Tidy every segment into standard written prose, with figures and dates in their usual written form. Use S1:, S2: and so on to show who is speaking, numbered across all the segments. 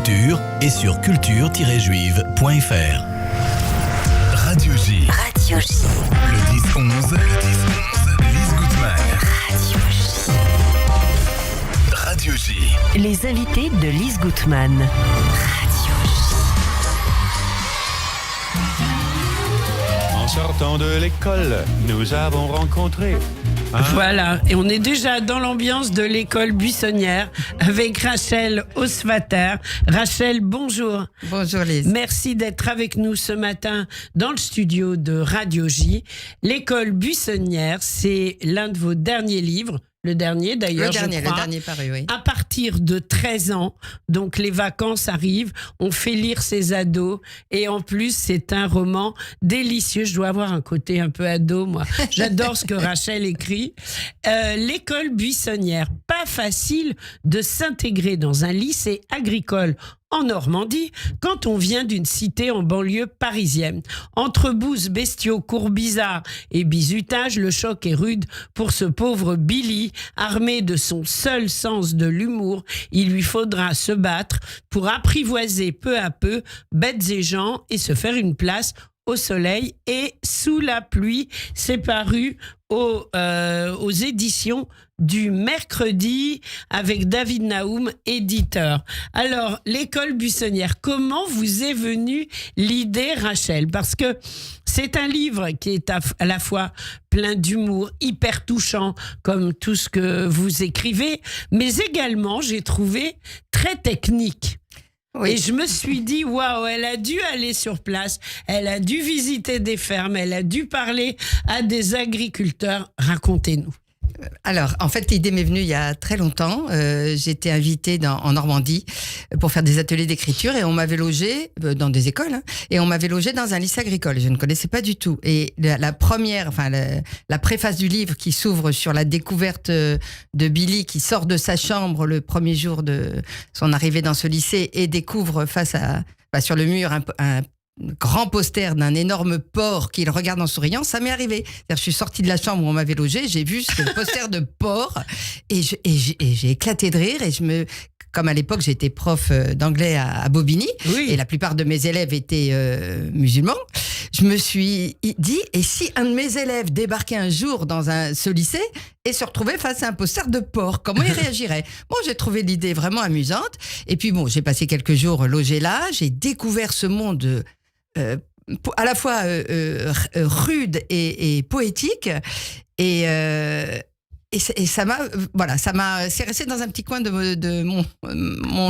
S1: Culture et sur culture-juive.fr. Radio J.
S2: Radio J.
S1: Le 10-11, Lise Gutman. Radio J.
S2: Les invités de Lise Gutman. Radio J.
S3: En sortant de l'école, nous avons rencontré...
S4: Voilà, et on est déjà dans l'ambiance de l'école buissonnière avec Rachel Osvater. Rachel, bonjour.
S5: Bonjour Lise.
S4: Merci d'être avec nous ce matin dans le studio de Radio J. L'école buissonnière, c'est l'un de vos derniers livres. Le dernier d'ailleurs, je crois.
S5: Le dernier paru, oui.
S4: À partir de 13 ans, donc les vacances arrivent, on fait lire ses ados et en plus c'est un roman délicieux. Je dois avoir un côté un peu ado, moi. J'adore ce que Rachel écrit. L'école buissonnière, pas facile de s'intégrer dans un lycée agricole en Normandie, quand on vient d'une cité en banlieue parisienne. Entre bouses, bestiaux, cours bizarres et bizutage, le choc est rude pour ce pauvre Billy. Armé de son seul sens de l'humour, il lui faudra se battre pour apprivoiser peu à peu bêtes et gens et se faire une place au soleil et sous la pluie. C'est paru aux éditions du Mercredi avec David Naoum, éditeur. Alors, l'école buissonnière, comment vous est venue l'idée, Rachel? Parce que c'est un livre qui est à la fois plein d'humour, hyper touchant, comme tout ce que vous écrivez, mais également, j'ai trouvé très technique. Oui. Et je me suis dit, waouh, elle a dû aller sur place, elle a dû visiter des fermes, elle a dû parler à des agriculteurs. Racontez-nous.
S5: Alors, en fait, l'idée m'est venue il y a très longtemps. J'étais invitée en Normandie pour faire des ateliers d'écriture et on m'avait logé dans des écoles et on m'avait logé dans un lycée agricole. Je ne connaissais pas du tout. Et la préface du livre qui s'ouvre sur la découverte de Billy qui sort de sa chambre le premier jour de son arrivée dans ce lycée et découvre sur le mur un grand poster d'un énorme porc qu'il regarde en souriant, ça m'est arrivé. C'est-à-dire, je suis sortie de la chambre où on m'avait logé, j'ai vu ce poster de porc et j'ai éclaté de rire comme à l'époque j'étais prof d'anglais à Bobigny, oui. Et la plupart de mes élèves étaient musulmans, je me suis dit, et si un de mes élèves débarquait un jour dans ce lycée et se retrouvait face à un poster de porc, comment il réagirait? Bon, j'ai trouvé l'idée vraiment amusante, et puis bon, j'ai passé quelques jours logé là, j'ai découvert ce monde à la fois rude et poétique, et ça m'a c'est resté dans un petit coin de mon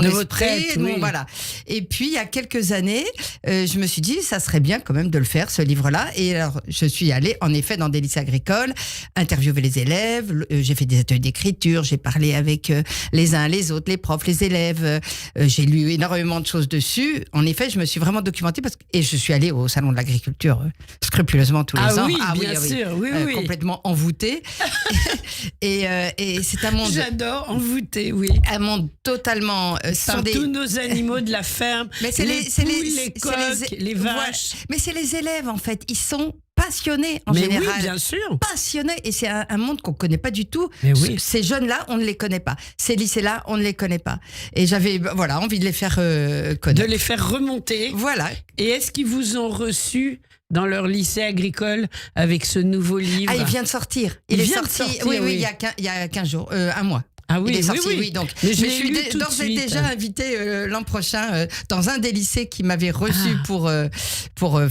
S5: esprit,
S4: tête, oui.
S5: Voilà. Et puis il y a quelques années, je me suis dit ça serait bien quand même de le faire, ce livre-là. Et alors je suis allée en effet dans des lycées agricoles, interviewer les élèves, j'ai fait des ateliers d'écriture, j'ai parlé avec les uns les autres, les profs, les élèves, j'ai lu énormément de choses dessus. En effet, je me suis vraiment documentée et je suis allée au salon de l'agriculture scrupuleusement tous les ans.
S4: Oui, bien sûr, oui.
S5: Complètement envoûtée. Et c'est un monde...
S4: J'adore, envoûté, oui.
S5: Un monde totalement...
S4: Par tous nos animaux de la ferme,
S5: mais
S4: les coqs, les vaches.
S5: Ouais. Mais c'est les élèves, en fait. Ils sont passionnés, en général.
S4: Oui, bien sûr.
S5: Passionnés. Et c'est un monde qu'on ne connaît pas du tout.
S4: Oui.
S5: Ces jeunes-là, on ne les connaît pas. Ces lycées-là, on ne les connaît pas. Et j'avais envie de les faire connaître.
S4: De les faire remonter.
S5: Voilà.
S4: Et est-ce qu'ils vous ont reçu dans leur lycée agricole avec ce nouveau livre?
S5: Ah, il vient de sortir. Il est sorti. Oui, il y a 15 jours, un mois.
S4: Ah oui,
S5: il est sorti,
S4: oui.
S5: Donc,
S4: mais
S5: je suis d'ores et déjà invitée l'an prochain dans un des lycées qui m'avait reçu pour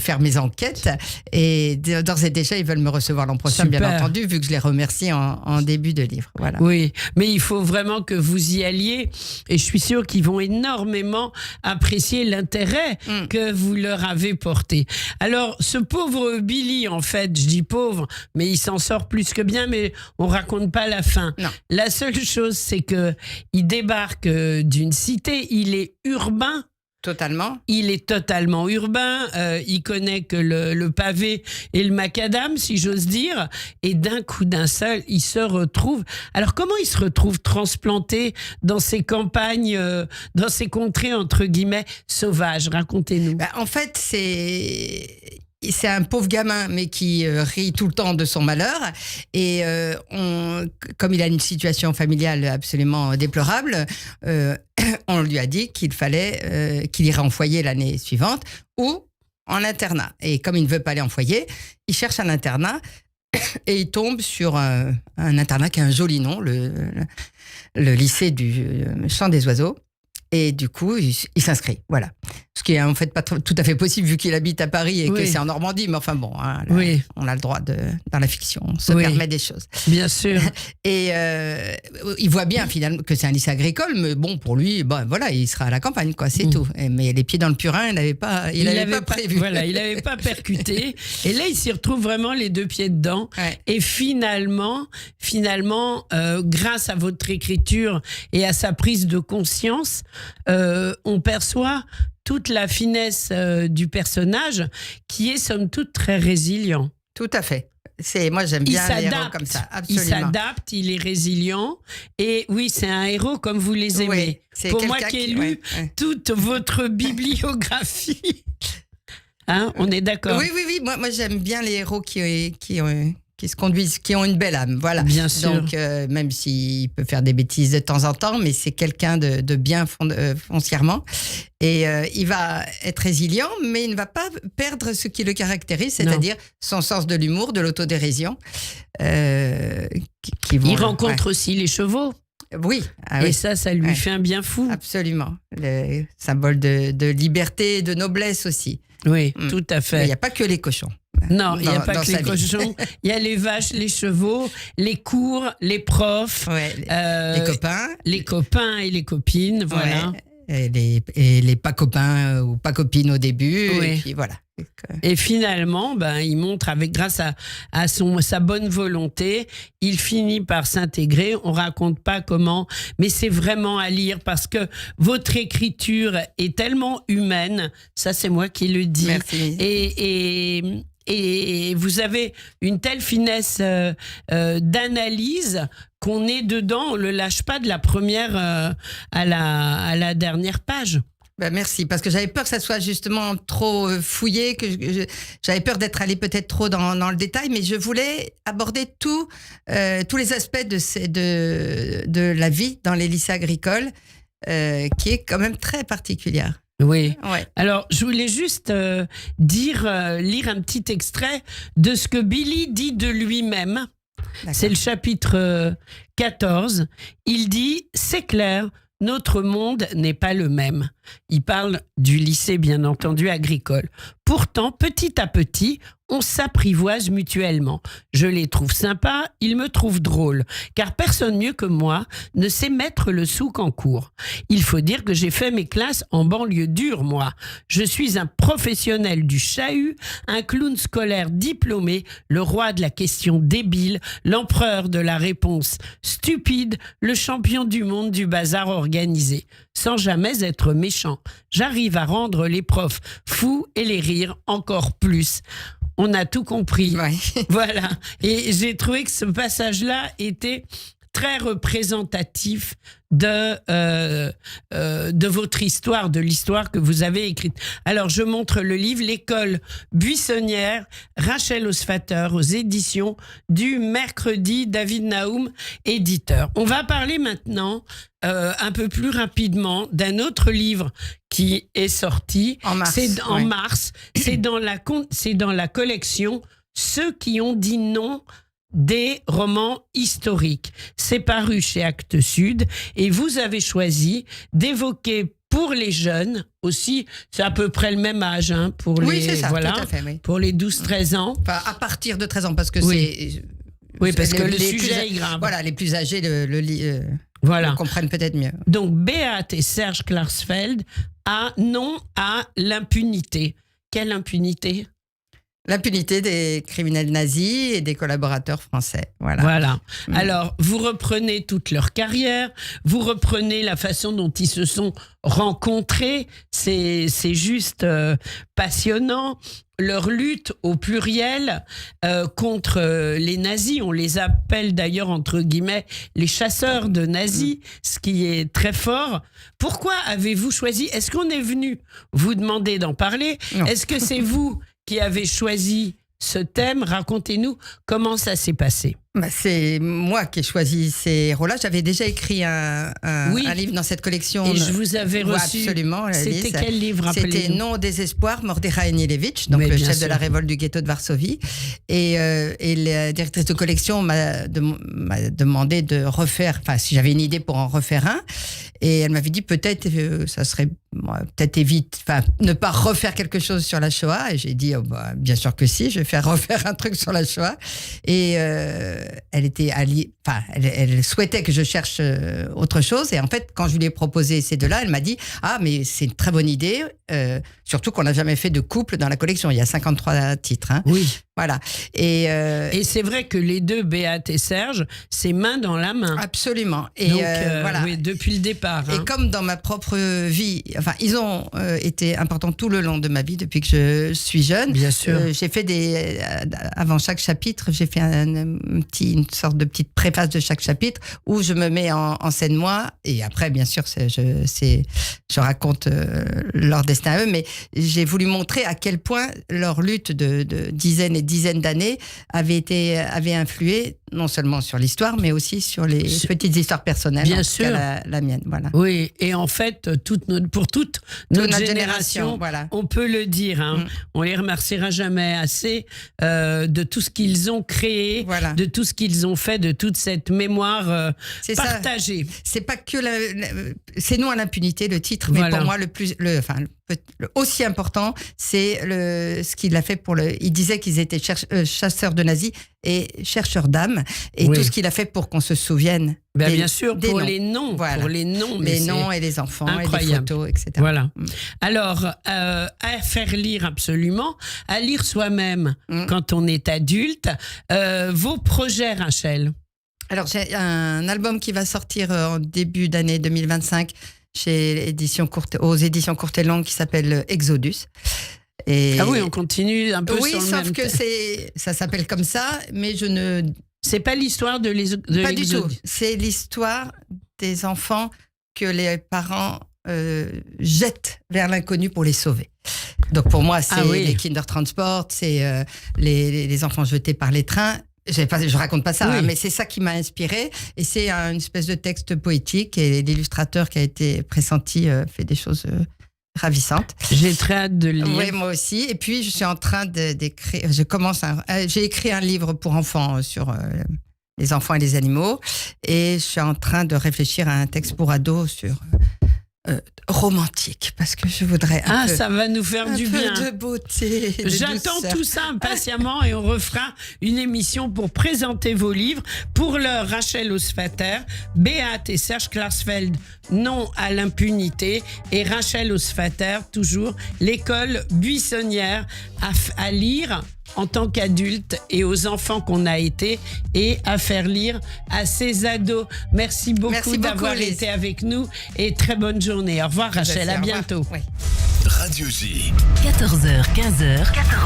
S5: faire mes enquêtes. Et d'ores et déjà, ils veulent me recevoir l'an prochain,
S4: Super.
S5: Bien entendu, vu que je les remercie en début de livre. Voilà.
S4: Oui, mais il faut vraiment que vous y alliez. Et je suis sûre qu'ils vont énormément apprécier l'intérêt que vous leur avez porté. Alors, ce pauvre Billy, en fait, je dis pauvre, mais il s'en sort plus que bien, mais on raconte pas la fin.
S5: Non.
S4: La seule chose, c'est qu'il débarque d'une cité, il est urbain.
S5: Totalement.
S4: Il est totalement urbain, il connaît que le pavé et le macadam, si j'ose dire, et d'un coup d'un seul, il se retrouve... Alors comment il se retrouve transplanté dans ces campagnes, dans ces contrées, entre guillemets, sauvages? Racontez-nous.
S5: En fait, c'est un pauvre gamin, mais qui rit tout le temps de son malheur. Et comme il a une situation familiale absolument déplorable, on lui a dit qu'il fallait qu'il irait en foyer l'année suivante ou en internat. Et comme il ne veut pas aller en foyer, il cherche un internat et il tombe sur un internat qui a un joli nom, le lycée du Chant des Oiseaux. Et du coup, il s'inscrit. Voilà. Ce qui est en fait pas tout à fait possible vu qu'il habite à Paris et que c'est en Normandie. Mais enfin bon, hein, là, on a le droit dans la fiction, on se permet des choses.
S4: Bien sûr.
S5: Et il voit bien finalement que c'est un lycée agricole, mais bon, pour lui, voilà, il sera à la campagne, quoi, c'est tout. Mais les pieds dans le purin, il n'avait pas prévu.
S4: Voilà, il n'avait pas percuté. Et là, il s'y retrouve vraiment les deux pieds dedans. Ouais. Et finalement, grâce à votre écriture et à sa prise de conscience, on perçoit toute la finesse du personnage qui est somme toute très résilient.
S5: Tout à fait. Moi, j'aime bien les héros comme ça, absolument.
S4: Il s'adapte, il est résilient. Et oui, c'est un héros comme vous les aimez.
S5: Oui,
S4: pour moi qui ai lu toute votre bibliographie, hein, on est d'accord.
S5: Oui. Moi, j'aime bien les héros qui se conduisent, qui ont une belle âme, voilà.
S4: Bien sûr.
S5: Donc, même s'il peut faire des bêtises de temps en temps, mais c'est quelqu'un de bien foncièrement. Et il va être résilient, mais il ne va pas perdre ce qui le caractérise, c'est-à-dire son sens de l'humour, de l'autodérision.
S4: Il rencontre aussi les chevaux.
S5: Oui.
S4: Et ça lui fait un bien fou.
S5: Absolument. Le symbole de liberté et de noblesse aussi.
S4: Oui, tout à fait.
S5: Il n'y a pas que les cochons.
S4: Non, il n'y a pas que les cochons. Il y a les vaches, les chevaux, les cours, les profs,
S5: les copains.
S4: Les copains et les copines, voilà.
S5: Et les pas copains ou pas copines au début, et puis voilà.
S4: Et finalement, il montre, grâce à sa bonne volonté, il finit par s'intégrer. On raconte pas comment, mais c'est vraiment à lire parce que votre écriture est tellement humaine. Ça, c'est moi qui le dis.
S5: Merci.
S4: Et vous avez une telle finesse d'analyse qu'on est dedans, on le lâche pas de la première à la dernière page.
S5: Merci, parce que j'avais peur que ça soit justement trop fouillé, que j'avais peur d'être allé peut-être trop dans le détail, mais je voulais aborder tous les aspects de la vie dans les lycées agricoles, qui est quand même très particulière.
S4: Oui. Ouais. Alors, je voulais juste lire un petit extrait de ce que Billy dit de lui-même. D'accord. C'est le chapitre 14. Il dit « C'est clair, notre monde n'est pas le même. » Il parle du lycée, bien entendu, agricole. Pourtant, petit à petit, on s'apprivoise mutuellement. Je les trouve sympas, ils me trouvent drôles, car personne mieux que moi ne sait mettre le souk en cours. Il faut dire que j'ai fait mes classes en banlieue dure, moi. Je suis un professionnel du chahut, un clown scolaire diplômé, le roi de la question débile, l'empereur de la réponse stupide, le champion du monde du bazar organisé. Sans jamais être méchant, j'arrive à rendre les profs fous et les rire encore plus. On a tout compris.
S5: Ouais.
S4: Voilà. Et j'ai trouvé que ce passage-là était très représentatif de votre histoire, de l'histoire que vous avez écrite. Alors, je montre le livre « L'école buissonnière », Rachel Osfater, aux éditions du Mercredi, David Naoum, éditeur. On va parler maintenant, un peu plus rapidement, d'un autre livre qui est sorti.
S5: En mars.
S4: C'est en mars. C'est dans la collection « Ceux qui ont dit non » des romans historiques. C'est paru chez Actes Sud et vous avez choisi d'évoquer pour les jeunes aussi, c'est à peu près le même âge pour les,
S5: c'est ça,
S4: voilà,
S5: tout à fait, oui.
S4: Pour les 12-13 ans.
S5: Enfin, à partir de 13 ans, parce que
S4: c'est... Oui, parce que le sujet est grave.
S5: Voilà, les plus âgés
S4: voilà.
S5: le comprennent peut-être mieux.
S4: Donc, Beate et Serge Klarsfeld a non à l'impunité. Quelle impunité ?
S5: L'impunité des criminels nazis et des collaborateurs français.
S4: Voilà. Alors, vous reprenez toute leur carrière, vous reprenez la façon dont ils se sont rencontrés. C'est juste passionnant. Leur lutte au pluriel contre les nazis, on les appelle d'ailleurs entre guillemets les chasseurs de nazis, ce qui est très fort. Pourquoi avez-vous choisi ? Est-ce qu'on est venu vous demander d'en parler ?
S5: Non.
S4: Est-ce que c'est vous qui avez choisi ce thème. Racontez-nous comment ça s'est passé.
S5: C'est moi qui ai choisi ces héros-là. J'avais déjà écrit un livre dans cette collection.
S4: Et je vous avais reçu.
S5: Absolument.
S4: C'était quel livre?
S5: C'était Non au désespoir, Mordechai Anielewicz, donc le chef de la révolte du ghetto de Varsovie. Et la directrice de collection m'a demandé de refaire, enfin, si j'avais une idée pour en refaire un. Et elle m'avait dit peut-être, ça serait peut-être ne pas refaire quelque chose sur la Shoah. Et j'ai dit, bien sûr que si, je vais refaire un truc sur la Shoah. Et elle souhaitait que je cherche autre chose. Et en fait, quand je lui ai proposé ces deux-là, elle m'a dit, mais c'est une très bonne idée. Surtout qu'on n'a jamais fait de couple dans la collection. Il y a 53 titres. Hein.
S4: Oui.
S5: Voilà. Et
S4: c'est vrai que les deux, Béate et Serge, c'est main dans la main.
S5: Absolument. Et
S4: donc,
S5: voilà.
S4: Oui, depuis le départ.
S5: Et comme dans ma propre vie, ils ont été importants tout le long de ma vie depuis que je suis jeune.
S4: Bien sûr.
S5: J'ai fait avant chaque chapitre, j'ai fait une sorte de petite préface de chaque chapitre où je me mets en scène moi. Et après, bien sûr, je raconte leur destin à eux. Mais j'ai voulu montrer à quel point leur lutte de dizaines et dizaines d'années avait influé non seulement sur l'histoire, mais aussi sur les petites histoires personnelles.
S4: Bien sûr.
S5: La mienne, voilà.
S4: Oui, et en fait, pour toute notre génération,
S5: voilà.
S4: On peut le dire. Hein, on les remerciera jamais assez de tout ce qu'ils ont créé,
S5: voilà.
S4: de tout ce qu'ils ont fait, de toute cette mémoire partagée.
S5: C'est pas que c'est non à l'impunité, le titre, mais pour moi, aussi important, c'est ce qu'il a fait il disait qu'ils étaient chasseurs de nazis et chercheurs d'âmes, et tout ce qu'il a fait pour qu'on se souvienne.
S4: Bien sûr, pour
S5: noms.
S4: les noms.
S5: Voilà.
S4: Pour les noms.
S5: Les noms et les enfants,
S4: incroyable.
S5: Et les photos, etc.
S4: Voilà. Alors, à faire lire absolument, à lire soi-même quand on est adulte. Vos projets, Rachel?
S5: Alors, j'ai un album qui va sortir en début d'année 2025 aux éditions Courtes et Longues, qui s'appelle Exodus.
S4: Ah oui, on continue un peu sur le même...
S5: Oui, sauf que ça s'appelle comme ça, mais
S4: c'est pas l'histoire de
S5: Pas du tout. C'est l'histoire des enfants que les parents jettent vers l'inconnu pour les sauver. Donc pour moi, c'est les Kindertransport, c'est les enfants jetés par les trains. Je raconte pas ça, mais c'est ça qui m'a inspirée. Et c'est une espèce de texte poétique. Et l'illustrateur qui a été pressenti fait des choses ravissantes.
S4: J'ai très hâte de le lire.
S5: Oui, moi aussi. Et puis, je suis en train d'écrire. J'ai écrit un livre pour enfants sur les enfants et les animaux. Et je suis en train de réfléchir à un texte pour ados sur romantique, parce que je voudrais
S4: ça va nous faire du bien.
S5: Un peu de beauté.
S4: J'attends tout ça impatiemment, et on refera une émission pour présenter vos livres. Pour l'heure, Rachel Osfater, Béate et Serge Klarsfeld, Non à l'impunité, et Rachel Osfater, toujours l'école buissonnière à lire en tant qu'adulte, et aux enfants qu'on a été, et à faire lire à ces ados. Merci beaucoup d'avoir été avec nous, et très bonne journée. Au revoir Rachel, à bientôt.
S1: Radio J.
S2: 14h, 15h.